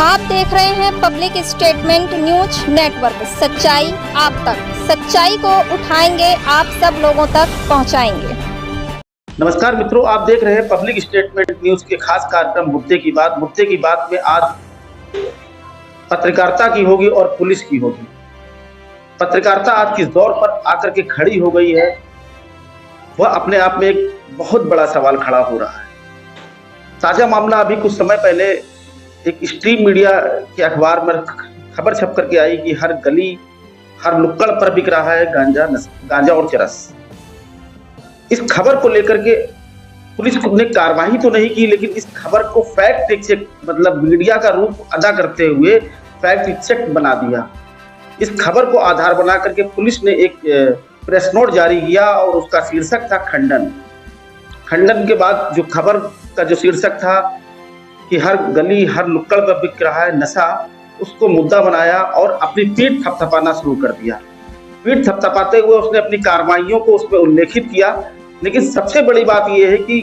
आप देख रहे हैं पब्लिक स्टेटमेंट न्यूज नेटवर्क। सच्चाई आप तक, सच्चाई को उठाएंगे, आप सब लोगों तक पहुंचाएंगे। नमस्कार मित्रों, आप देख रहे हैं पब्लिक स्टेटमेंट न्यूज के खास कार्यक्रम मुद्दे की बात में आज पत्रकारिता की होगी और पुलिस की होगी। पत्रकारिता आज किस दौर पर आकर के खड़ी हो गई है, वह अपने आप में एक बहुत बड़ा सवाल खड़ा हो रहा है। ताजा मामला अभी कुछ समय पहले एक स्ट्रीम मीडिया के अखबार में खबर छप करके आई कि हर गली हर नुक्कड़ पर बिक रहा है गांजा और चरस। इस खबर को लेकर के पुलिस ने कार्रवाई तो नहीं की, लेकिन इस खबर को फैक्ट चेक मतलब मीडिया का रूप अदा करते हुए फैक्ट चेक बना दिया। इस खबर को आधार बना करके पुलिस ने एक प्रेस नोट जारी किया और उसका शीर्षक था खंडन। खंडन के बाद जो खबर का जो शीर्षक था कि हर गली हर नुक्कड़ पर बिक रहा है नशा, उसको मुद्दा बनाया और अपनी पीठ थपथपाना शुरू कर दिया। पीठ थपथपाते हुए उसने अपनी कार्रवाइयों को उसमें उल्लेखित किया। लेकिन सबसे बड़ी बात यह है कि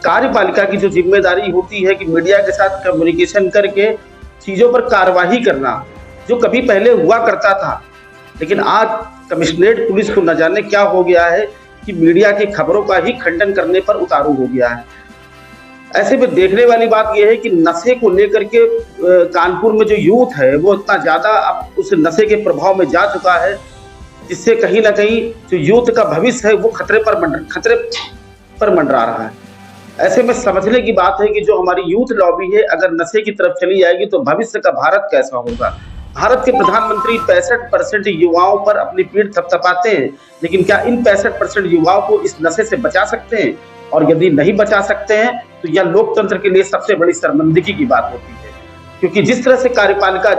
कार्यपालिका की जो जिम्मेदारी होती है कि मीडिया के साथ कम्युनिकेशन करके चीजों पर कार्रवाई करना, जो कभी पहले हुआ करता था, लेकिन आज कमिश्नरेट पुलिस को न जाने क्या हो गया है कि मीडिया की खबरों का ही खंडन करने पर उतारू हो गया है। ऐसे में देखने वाली बात यह है कि नशे को लेकर के कानपुर में जो यूथ है वो इतना ज्यादा अब उस नशे के प्रभाव में जा चुका है, जिससे कहीं ना कहीं जो यूथ का भविष्य है वो खतरे पर मंडरा रहा है। ऐसे में समझने की बात है कि जो हमारी यूथ लॉबी है अगर नशे की तरफ चली जाएगी तो भविष्य का भारत कैसा होगा। भारत के प्रधानमंत्री 65% युवाओं पर अपनी पीठ थपथपाते हैं, लेकिन क्या इन 65% युवाओं को इस नशे से बचा सकते हैं? और यदि नहीं बचा सकते हैं तो यह लोकतंत्र के लिए सबसे बड़ी शर्मिंदगी की बात होती है। क्योंकि जिस तरह से कार्यपालिका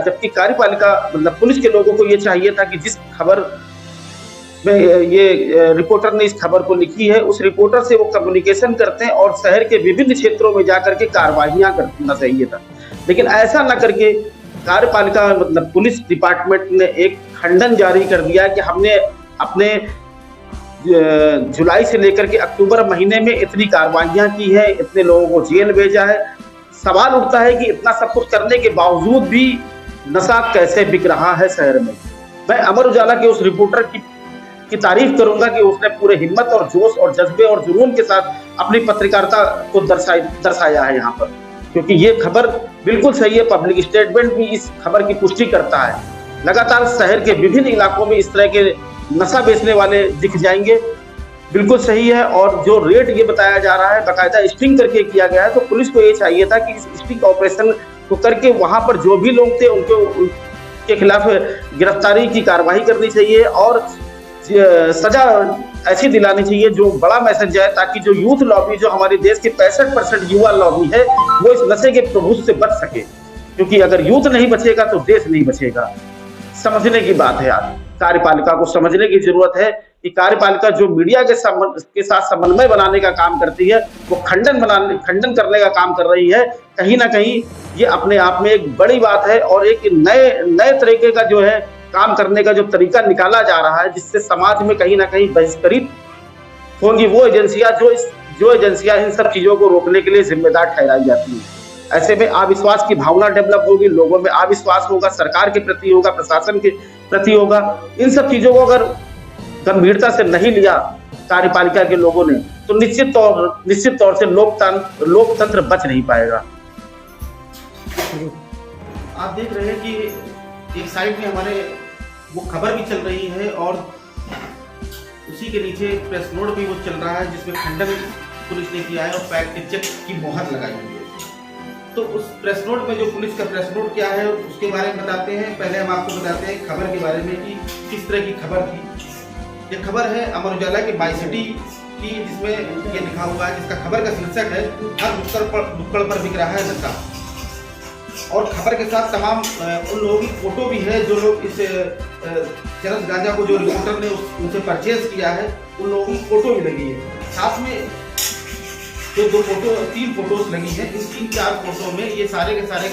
मतलब पुलिस के लोगों को यह चाहिए था कि जिस खबर में ये रिपोर्टर ने इस खबर को लिखी है उस रिपोर्टर से वो कम्युनिकेशन करते हैं और शहर के विभिन्न क्षेत्रों में जाकर के कार्रवाइयां करना चाहिए था। लेकिन ऐसा न करके कार्यपालिका मतलब पुलिस डिपार्टमेंट ने एक खंडन जारी कर दिया कि हमने अपने जुलाई से लेकर के अक्टूबर महीने में इतनी कार्रवाइयां की है, इतने लोगों को जेल भेजा है। सवाल उठता है कि इतना सब कुछ करने के बावजूद भी नशा कैसे बिक रहा है शहर में। मैं अमर उजाला के उस रिपोर्टर की तारीफ करूंगा कि उसने पूरे हिम्मत और जोश और जज्बे और जुनून के साथ अपनी पत्रकारिता को दर्शाया है यहाँ पर, क्योंकि ये खबर बिल्कुल सही है। पब्लिक स्टेटमेंट भी इस खबर की पुष्टि करता है। लगातार शहर के विभिन्न इलाकों में इस तरह के नशा बेचने वाले दिख जाएंगे, बिल्कुल सही है। और जो रेट ये बताया जा रहा है बाकायदा स्टिंग करके किया गया है, तो पुलिस को ये चाहिए था कि इस स्टिंग ऑपरेशन को करके वहां पर जो भी लोग थे उनके खिलाफ गिरफ्तारी की कार्रवाई करनी चाहिए और सजा ऐसी दिलानी चाहिए जो बड़ा मैसेज जाए, ताकि जो यूथ लॉबी जो हमारे देश के 65% युवा लॉबी है वो इस नशे के प्रभुत्व से बच सके। क्योंकि अगर यूथ नहीं बचेगा तो देश नहीं बचेगा। समझने की बात है, आज कार्यपालिका को समझने की जरूरत है कि कार्यपालिका जो मीडिया के साथ समन्वय बनाने का काम करती है वो खंडन करने का काम कर रही है। कहीं ना कहीं ये अपने आप में एक बड़ी बात है और एक नए तरीके का जो है काम करने का जो तरीका निकाला जा रहा है, जिससे समाज में कहीं ना कहीं बहिष्कृत होंगी वो एजेंसियां इन सब चीजों को रोकने के लिए जिम्मेदार ठहराई जाती है। ऐसे में अविश्वास की भावना डेवलप होगी, लोगों में अविश्वास होगा, सरकार के प्रति होगा, प्रशासन के प्रति होगा। इन सब चीजों को अगर गंभीरता से नहीं लिया कार्यपालिका के लोगों ने तो निश्चित तौर से लोकतंत्र बच नहीं पाएगा। आप देख रहे हैं कि एक साइड में हमारे वो खबर भी चल रही है और उसी के नीचे प्रेस नोट भी वो चल रहा है जिसमें खंडन पुलिस ने किया है और फैक्ट चेक की मोहर लगाई हुई है। तो उस प्रेस नोट में जो पुलिस का प्रेस नोट क्या है उसके बारे में बताते हैं। पहले हम आपको बताते हैं खबर के बारे में कि किस तरह की खबर थी। ये खबर है अमर उजाला के माई सिटी की, जिसमें ये लिखा हुआ है, जिसका खबर का शीर्षक है हर नुक्कड़ पर बिक रहा है नशा। और खबर के साथ तमाम उन लोगों की फोटो भी है जो लोग इस चरस गांजा को जो रिपोर्टर ने उनसे परचेज किया है, उन लोगों की फोटो भी लगी है। साथ में जो 3 फोटोज लगी हैं, इन 3-4 फोटो में ये सारे के सारे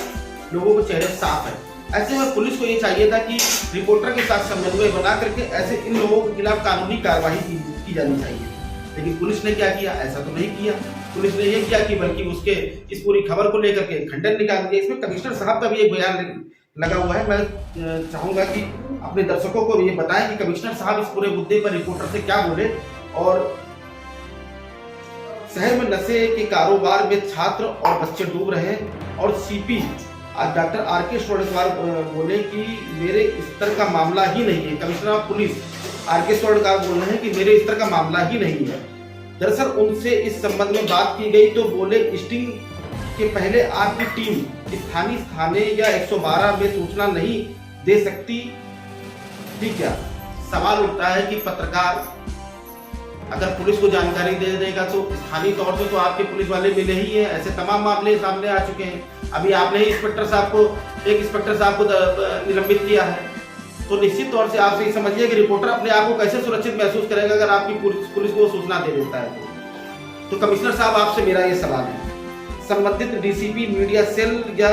लोगों के चेहरे साफ है। ऐसे में पुलिस को ये चाहिए था कि रिपोर्टर के साथ समन्वय बना करके ऐसे इन लोगों के खिलाफ कानूनी कार्रवाई की जानी चाहिए। लेकिन पुलिस ने क्या किया? ऐसा तो नहीं किया। पुलिस ने ये किया कि बल्कि उसके इस पूरी खबर को लेकर के खंडन निकाल दिया। इसमें कमिश्नर साहब का भी एक बयान लगा हुआ है। मैं चाहूंगा कि अपने दर्शकों को ये बताएं कि कमिश्नर साहब इस पूरे मुद्दे पर रिपोर्टर से क्या बोले। और शहर में नशे के कारोबार में छात्र और बच्चे डूब रहे हैं और सीपी डॉक्टर आर.के. स्वर्णकार बोले कि मेरे स्तर का मामला ही नहीं है। कमिश्नर ऑफ पुलिस आर.के. स्वर्णकार बोल रहे हैं कि मेरे स्तर का मामला ही नहीं है। दरअसल उनसे इस संबंध में बात की गई तो बोले स्टिंग के पहले आपकी टीम स्थानीय थाने या 112 में सूचना नहीं दे सकती थी क्या? सवाल उठता है कि पत्रकार अगर पुलिस को जानकारी दे देगा तो स्थानीय तौर से तो आपके पुलिस वाले मिले ही हैं। ऐसे तमाम मामले सामने आ चुके हैं। अभी आपने ही एक इंस्पेक्टर साहब को निलंबित किया है। तो निश्चित तौर से आप सही समझिए कि रिपोर्टर अपने आप को कैसे सुरक्षित महसूस करेगा अगर आपकी पुलिस को सूचना दे देता है तो कमिश्नर साहब आपसे मेरा ये सवाल है, संबंधित डीसीपी मीडिया सेल या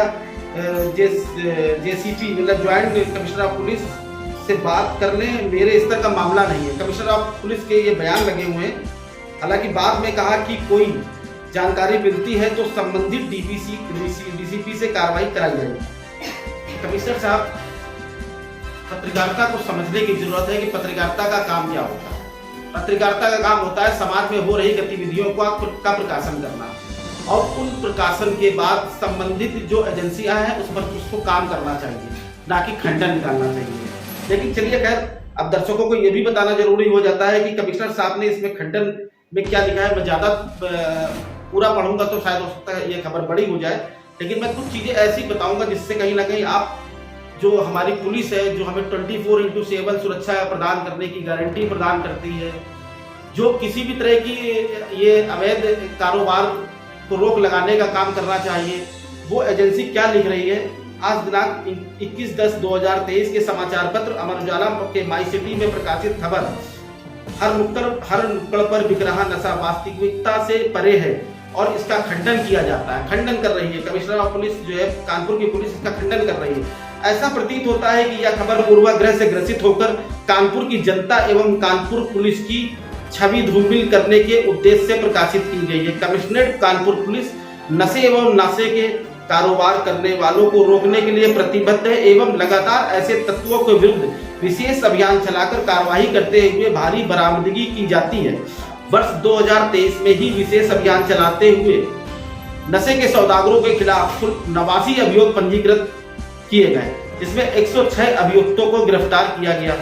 जेसीपी मतलब ज्वाइंट कमिश्नर ऑफ पुलिस से बात कर लें, मेरे स्तर का मामला नहीं है। कमिश्नर ऑफ पुलिस के ये बयान लगे हुए हैं। हालांकि बाद में कहा कि कोई जानकारी मिलती है तो संबंधित डीसीपी से कार्रवाई कराई जाएगी। कमिश्नर साहब, पत्रकारिता को समझने की जरूरत है कि पत्रकारिता का काम क्या होता है। पत्रकारिता का काम होता है समाज में हो रही गतिविधियों का प्रकाशन करना और उन प्रकाशन के बाद संबंधित जो एजेंसियां हैं उस पर उसको काम करना चाहिए, ना कि खंडन निकालना चाहिए। लेकिन चलिए खैर, अब दर्शकों को यह भी बताना जरूरी हो जाता है कि कमिश्नर साहब ने इसमें खंडन में क्या लिखा है। मैं ज्यादा पूरा पढ़ूंगा तो शायद हो सकता है ये खबर बड़ी हो जाए, लेकिन मैं कुछ चीजें ऐसी बताऊंगा जिससे कहीं ना कहीं आप जो हमारी पुलिस है जो हमें 24/7 सुरक्षा प्रदान करने की गारंटी प्रदान करती है, जो किसी भी तरह की ये अवैध कारोबार को रोक लगाने का काम करना चाहिए, वो एजेंसी क्या लिख रही है। आज दिनांक 21/10/2023 के समाचार पत्र अमर उजाला के माई सिटी में प्रकाशित खबर, हर नुक्कड़ पर बिक रहा नशा वास्तविकता से परे है और इसका खंडन किया जाता है। खंडन कर रही है कमिश्नर ऑफ पुलिस जो है कानपुर की पुलिस, इसका खंडन कर रही है। ऐसा प्रतीत होता है कि यह खबर पूर्वाग्रह से ग्रसित होकर कानपुर की जनता एवं कानपुर पुलिस की छवि धूमिल करने के उद्देश्य से प्रकाशित की गई है। कमिश्नरेट कानपुर पुलिस नशे एवं नशे के कारोबार करने वालों को रोकने के लिए प्रतिबद्ध है एवं लगातार ऐसे तत्वों के विरुद्ध विशेष अभियान चलाकर कार्रवाई करते हुए भारी बरामदगी की जाती है। वर्ष 2023 में ही विशेष अभियान चलाते हुए नशे के सौदागरों के खिलाफ कुल 89 अभियोग पंजीकृत किए गए, जिसमें 106 अभियुक्तों को गिरफ्तार किया गया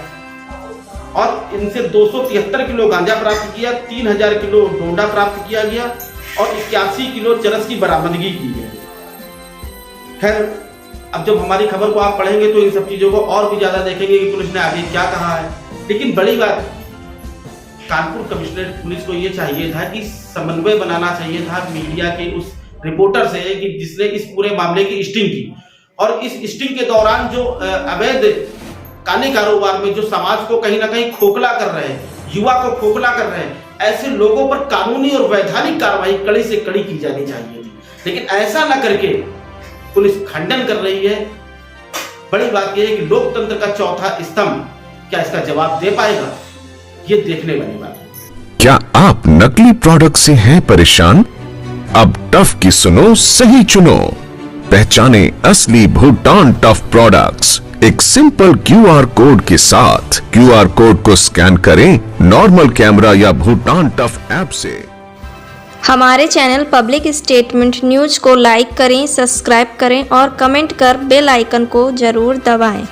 और इनसे 273 किलो गांजा प्राप्त किया, 3000 किलो डोडा प्राप्त किया गया और 81 किलो चरस की बरामदगी की गई। खैर, अब जब हमारी खबर को आप पढ़ेंगे तो इन सब चीजों को और भी ज्यादा देखेंगे कि पुलिस ने आगे क्या कहा है। लेकिन बड़ी बात, कानपुर कमिश्नरेट पुलिस को यह चाहिए था कि समन्वय बनाना चाहिए था मीडिया के उस रिपोर्टर से कि जिसने इस पूरे मामले की स्टिंग की, और इस स्टिंग के दौरान जो अवैध काने कारोबार में जो समाज को कहीं ना कहीं खोखला कर रहे हैं, युवा को खोखला कर रहे हैं, ऐसे लोगों पर कानूनी और वैधानिक कार्रवाई कड़ी से कड़ी की जानी चाहिए थी। लेकिन ऐसा न करके पुलिस खंडन कर रही है। बड़ी बात यह है कि लोकतंत्र का चौथा स्तंभ क्या इसका जवाब दे पाएगा, ये देखने वाली बात है। क्या आप नकली प्रोडक्ट से हैं परेशान? अब टफ की सुनो, सही चुनो। पहचाने असली भूटान टफ प्रोडक्ट्स एक सिंपल QR कोड के साथ। QR कोड को स्कैन करें नॉर्मल कैमरा या भूटान टफ ऐप से। हमारे चैनल पब्लिक स्टेटमेंट न्यूज को लाइक करें, सब्सक्राइब करें और कमेंट कर बेल आइकन को जरूर दबाएं।